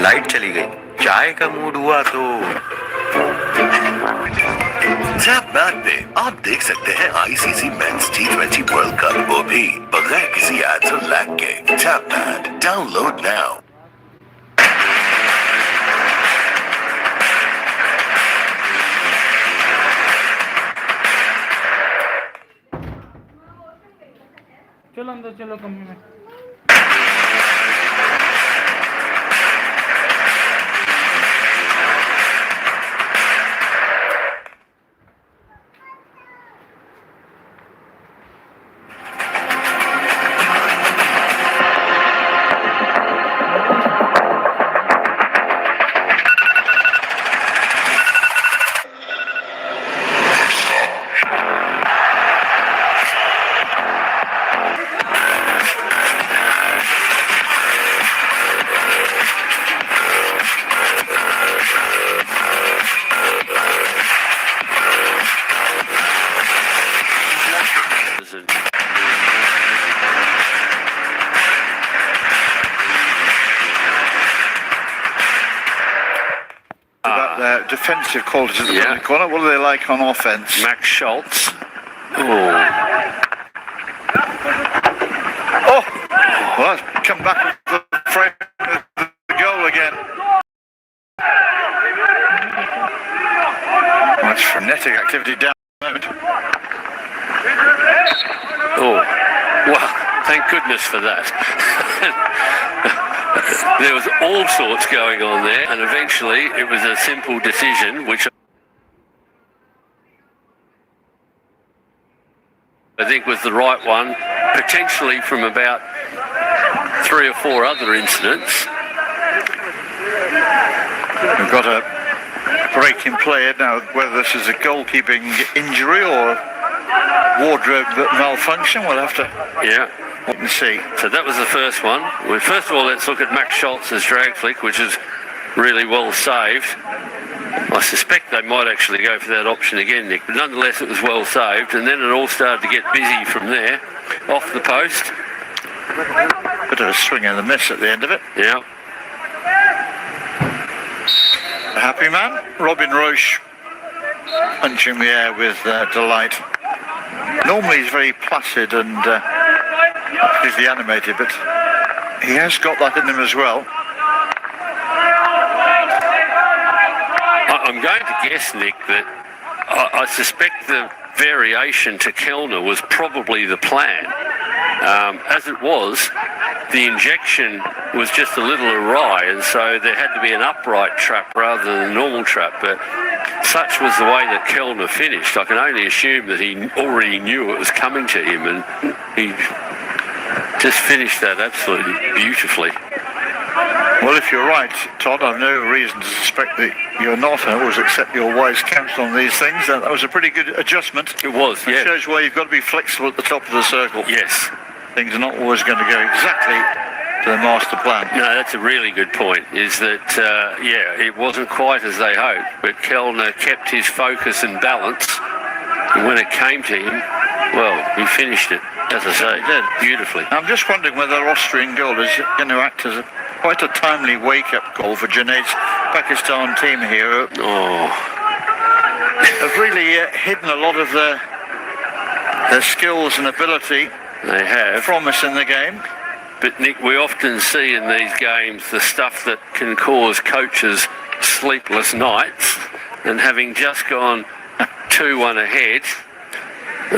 लाइट चली गई, चाय का मूड हुआ तो टैपमैट पे आप देख सकते हैं आईसीसी मेंस टी20 वर्ल्ड कप, वो भी बगैर किसी एड्स और लैग के. टैपमैट डाउनलोड नाउ. चलो अंदर चलो कमरे में. Defensive qualities at the corner. What are they like on offense? Max Schultz. Oh, well, that's come back with the frame of the goal again. Much frenetic activity down the moment. Oh, well, thank goodness for that. There was all sorts going on there, and eventually it was a simple decision, which I think was the right one, potentially from about 3 or 4 other incidents. We've got a break in play now, whether this is a goalkeeping injury or wardrobe malfunction, we'll have to wait and see. So that was the first one. Well, first of all, let's look at Max Schultz's drag flick, which is really well saved. I suspect they might actually go for that option again, Nick, but nonetheless it was well saved, and then it all started to get busy from there, off the post. Bit of a swing and a miss at the end of it. Yeah. A happy man, Robin Roche, punching the air with delight. Normally he's very placid and particularly animated, but he has got that in him as well. I'm going to guess, Nick, that I suspect the variation to Kellner was probably the plan. As it was, the injection was just a little awry, and so there had to be an upright trap rather than a normal trap. But such was the way that Kellner finished. I can only assume that he already knew it was coming to him, and he just finished that absolutely beautifully. Well, if you're right, Todd, I've no reason to suspect that you're not. I always accept your wise counsel on these things. That was a pretty good adjustment. It was, yeah. It shows why you've got to be flexible at the top of the circle. Yes. Things are not always going to go exactly to the master plan. No, that's a really good point, is that, it wasn't quite as they hoped, but Kellner kept his focus and balance, and when it came to him, well, he finished it, as I say, beautifully. I'm just wondering whether our Austrian goal is going to act as quite a timely wake-up call for Junaid's Pakistan team here. Have really hidden a lot of their skills and ability. They have. Promise in the game. But Nick, we often see in these games the stuff that can cause coaches sleepless nights, and having just gone 2-1 ahead,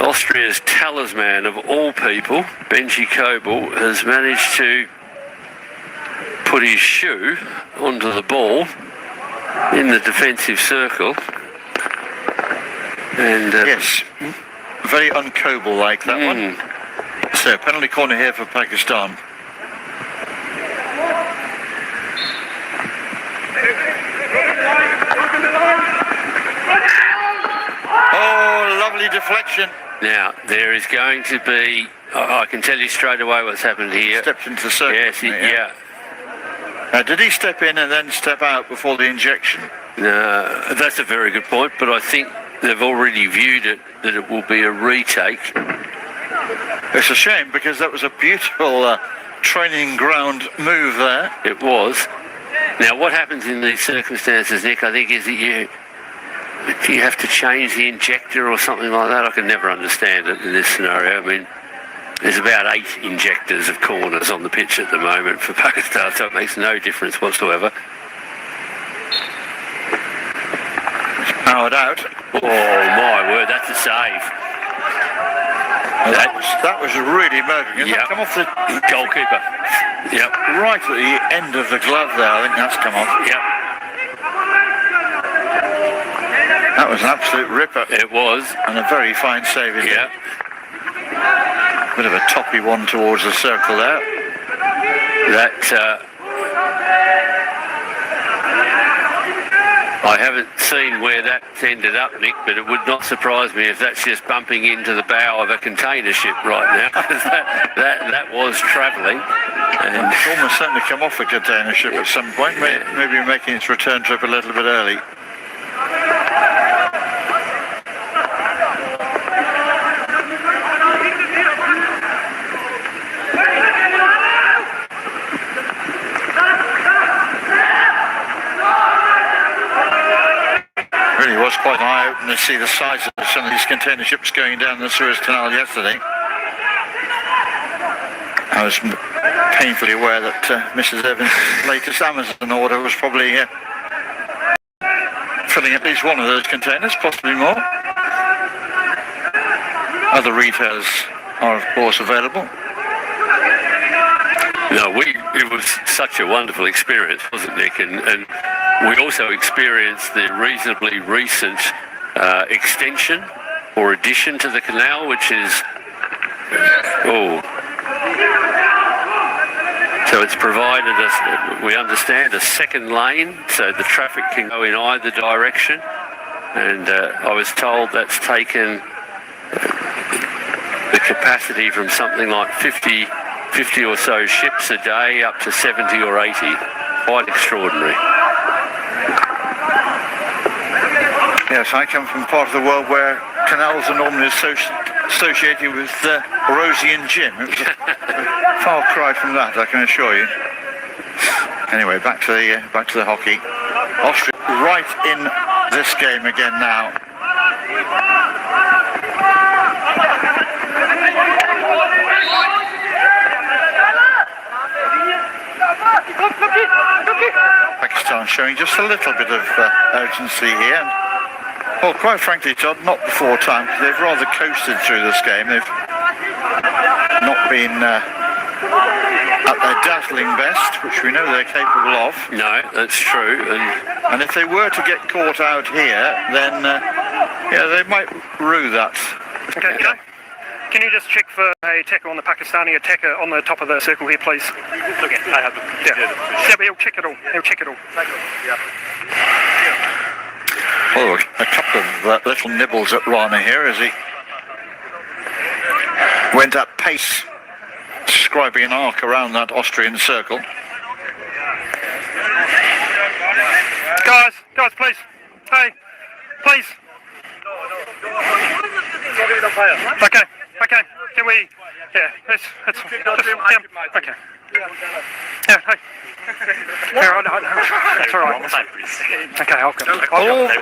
Austria's talisman of all people, Benji Kobel, has managed to put his shoe onto the ball in the defensive circle. And yes, very un-Kobel-like that one. So, penalty corner here for Pakistan. Oh, lovely deflection. Now, there is going to be, I can tell you straight away what's happened here. Stepped into the circle. Yes, yeah. Did he step in and then step out before the injection? No, that's a very good point, but I think they've already viewed it that it will be a retake. It's a shame, because that was a beautiful training ground move there. It was. Now, what happens in these circumstances, Nick, I think, is that you have to change the injector or something like that. I can never understand it in this scenario. I mean, there's about 8 injectors of corners on the pitch at the moment for Pakistan, so it makes no difference whatsoever. It's powered out. Oh, my word, that's a save. That was really murdering. Yep. Come off the goalkeeper. Yep. Right at the end of the glove there, I think that's come off. Yep. That was an absolute ripper. It was. And a very fine save. Yep. Bit of a toppy one towards the circle there. I haven't seen where that ended up, Nick, but it would not surprise me if that's just bumping into the bow of a container ship right now, because that was travelling. And it's almost certainly come off a container ship at some point, maybe making its return trip a little bit early. Was quite an eye-opener to see the size of some of these container ships going down the Suez Canal yesterday. I was painfully aware that Mrs. Evans' latest Amazon order was probably filling at least one of those containers, possibly more. Other retailers are, of course, available. No, it was such a wonderful experience, wasn't it, Nick? And we also experienced the reasonably recent extension or addition to the canal, which is, so it's provided us, we understand, a second lane, so the traffic can go in either direction. And I was told that's taken the capacity from something like 50 or so ships a day up to 70 or 80. Quite extraordinary. Yes, I come from part of the world where canals are normally associated with Rosie and Jim. It was a far cry from that, I can assure you. Anyway, back to the hockey. Austria right in this game again now. showing just a little bit of urgency here. Well, quite frankly, Todd, not before time, because they've rather coasted through this game. They've not been at their dazzling best, which we know they're capable of. No, that's true. And if they were to get caught out here, then they might rue that. Okay, can you just check for a tackle on the Pakistani attacker on the top of the circle here, please? Okay, I have to. Yeah, but he'll check it all. Oh, a couple of little nibbles at Rana here as he went at pace, describing an arc around that Austrian circle. Guys, please. Hey, please. Okay. Can we? Yeah, let's okay. Yeah, hey. That's all right. Okay, I'll go.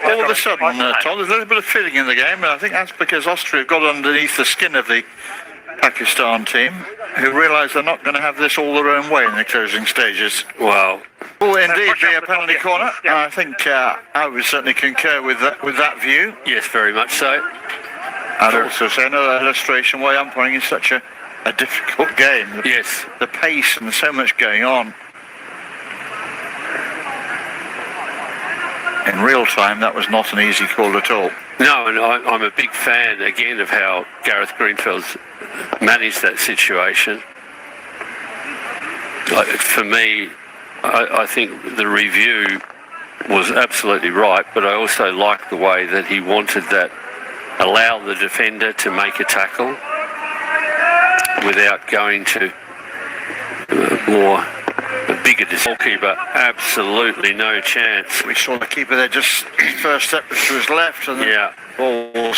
All of a sudden, Todd, there's a little bit of feeling in the game, and I think that's because Austria have got underneath the skin of the Pakistan team, who realise they're not going to have this all their own way in the closing stages. Well, Will indeed be a penalty corner. And I think I would certainly concur with that view. yes, very much so. I'd also say another illustration why umpiring is such a difficult game. Yes. The pace and so much going on. In real time, that was not an easy call at all. No, and I'm a big fan, again, of how Gareth Greenfield's managed that situation. For me, I think the review was absolutely right, but I also liked the way that he wanted that, allow the defender to make a tackle without going to a bigger goalkeeper. Absolutely no chance. We saw the keeper there just first step to his left and the ball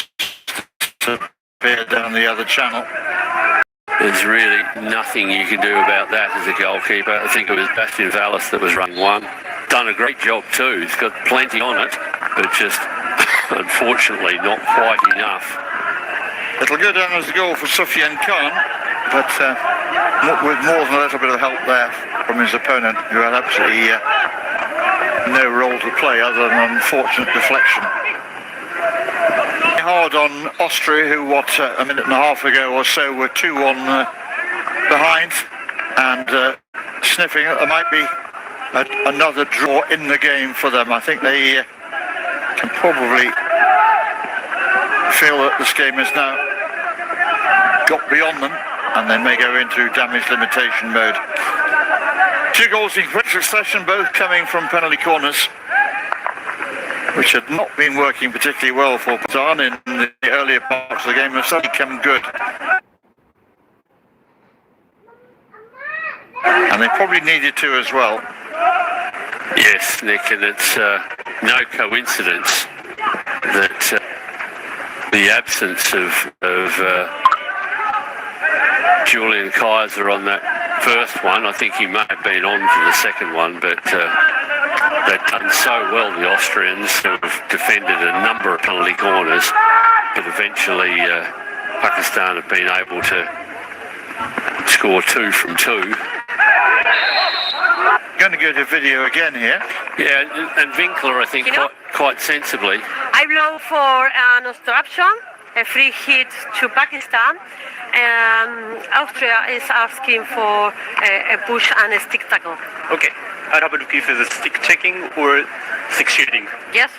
disappeared down the other channel. There's really nothing you can do about that as a goalkeeper. I think it was Bastian Vallis that was running one. Done a great job too. He's got plenty on it, but just unfortunately not quite enough. It'll go down as a goal for Sufyan Khan, but with more than a little bit of help there from his opponent, who had absolutely no role to play other than an unfortunate deflection. Hard on Austria, who a minute and a half ago or so were 2-1 behind, and sniffing that there might be another draw in the game for them. I think they can probably feel that this game has now got beyond them, and they may go into damage limitation mode. 2 goals in quick succession, both coming from penalty corners, which had not been working particularly well for Pakistan in the earlier parts of the game, have suddenly come good. And they probably needed to as well. Yes, Nick, and it's no coincidence that the absence of Julian Kaiser on that first one. I think he may have been on for the second one, but they've done so well, the Austrians, who have defended a number of penalty corners, but eventually Pakistan have been able to score 2 from 2. Going to go to video again here. Yeah, and Winkler, I think, quite sensibly. I blow for an obstruction, a free hit to Pakistan. Austria is asking for a push and a stick tackle. Okay, I'll have a look if it's a stick checking or stick shielding. Yes.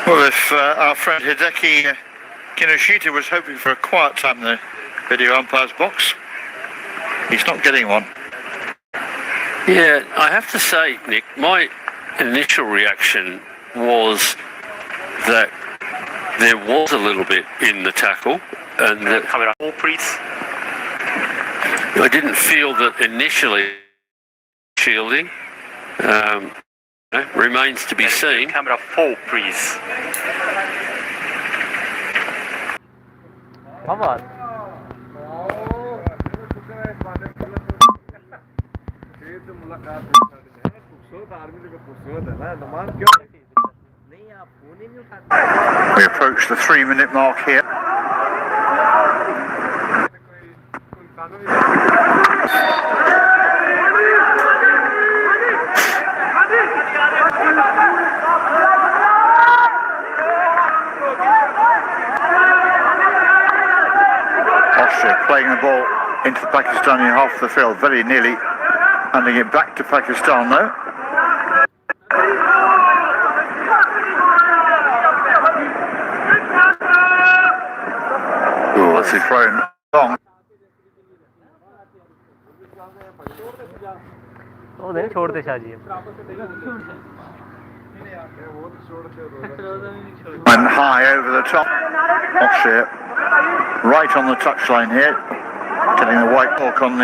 Well, if our friend Hideki Kinoshita was hoping for a quiet time in the video umpire's box, he's not getting one. Yeah, I have to say, Nick, my initial reaction was that there was a little bit in the tackle, and that Camera 4, please. I didn't feel that initially shielding. Remains to be seen. Camera 4, please. Come on. We approach the 3-minute mark here. Austria playing the ball into the Pakistani half of the field, very nearly handing it back to Pakistan though. What's he thrown long? چھوڑتے شاہ جی And high over the top. Austria right on the touchline here, getting the white hawk on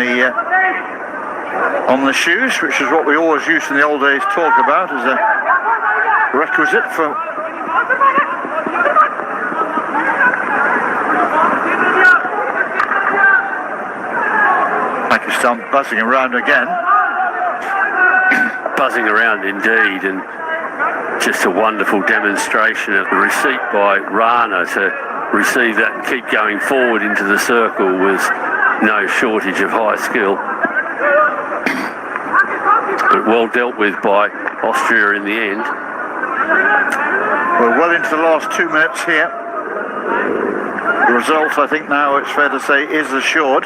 the shoes, which is what we always used in the old days talk about as a requisite for Pakistan buzzing around again. Buzzing around indeed, and just a wonderful demonstration of the receipt by Rana to receive that and keep going forward into the circle was no shortage of high skill. But well dealt with by Austria in the end. We're well into the last 2 minutes here. The result, I think now it's fair to say, is assured.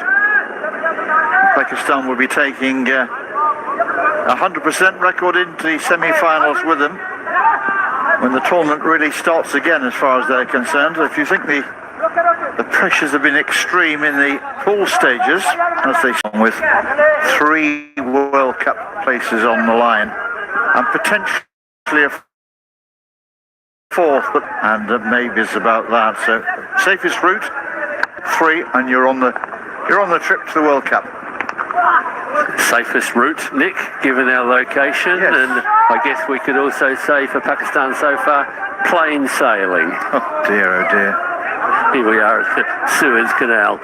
Pakistan will be taking 100% record into the semi-finals with them when the tournament really starts again, as far as they're concerned. If you think the pressures have been extreme in the pool stages, as they stand with 3 World Cup places on the line and potentially a 4th, and maybe it's about that. So safest route 3, and you're on the trip to the World Cup. Safest route, Nick, given our location, yes. And I guess we could also say for Pakistan so far, plain sailing. Oh dear, oh dear. Here we are at the Suez Canal.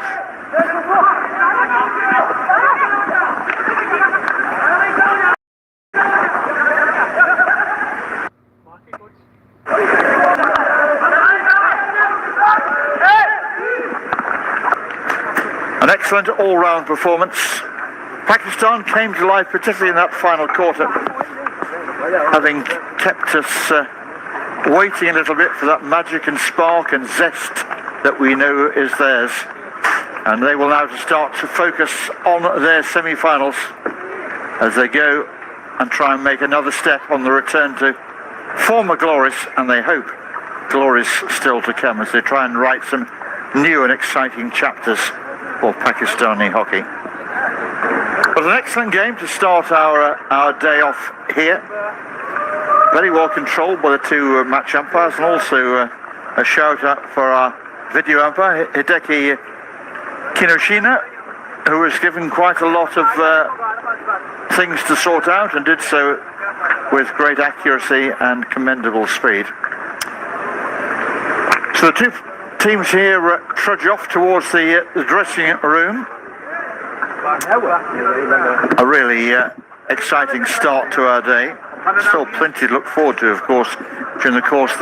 An excellent all-round performance. Pakistan came to life, particularly in that final quarter, having kept us waiting a little bit for that magic and spark and zest that we know is theirs. And they will now start to focus on their semi-finals as they go and try and make another step on the return to former glories, and they hope glories still to come as they try and write some new and exciting chapters for Pakistani hockey. But an excellent game to start our day off here. Very well controlled by the 2 match umpires, and also a shout out for our video umpire, Hideki Kinoshina, who was given quite a lot of things to sort out and did so with great accuracy and commendable speed. So the 2 teams here trudge off towards the dressing room. A really exciting start to our day. Still plenty to look forward to, of course, during the course of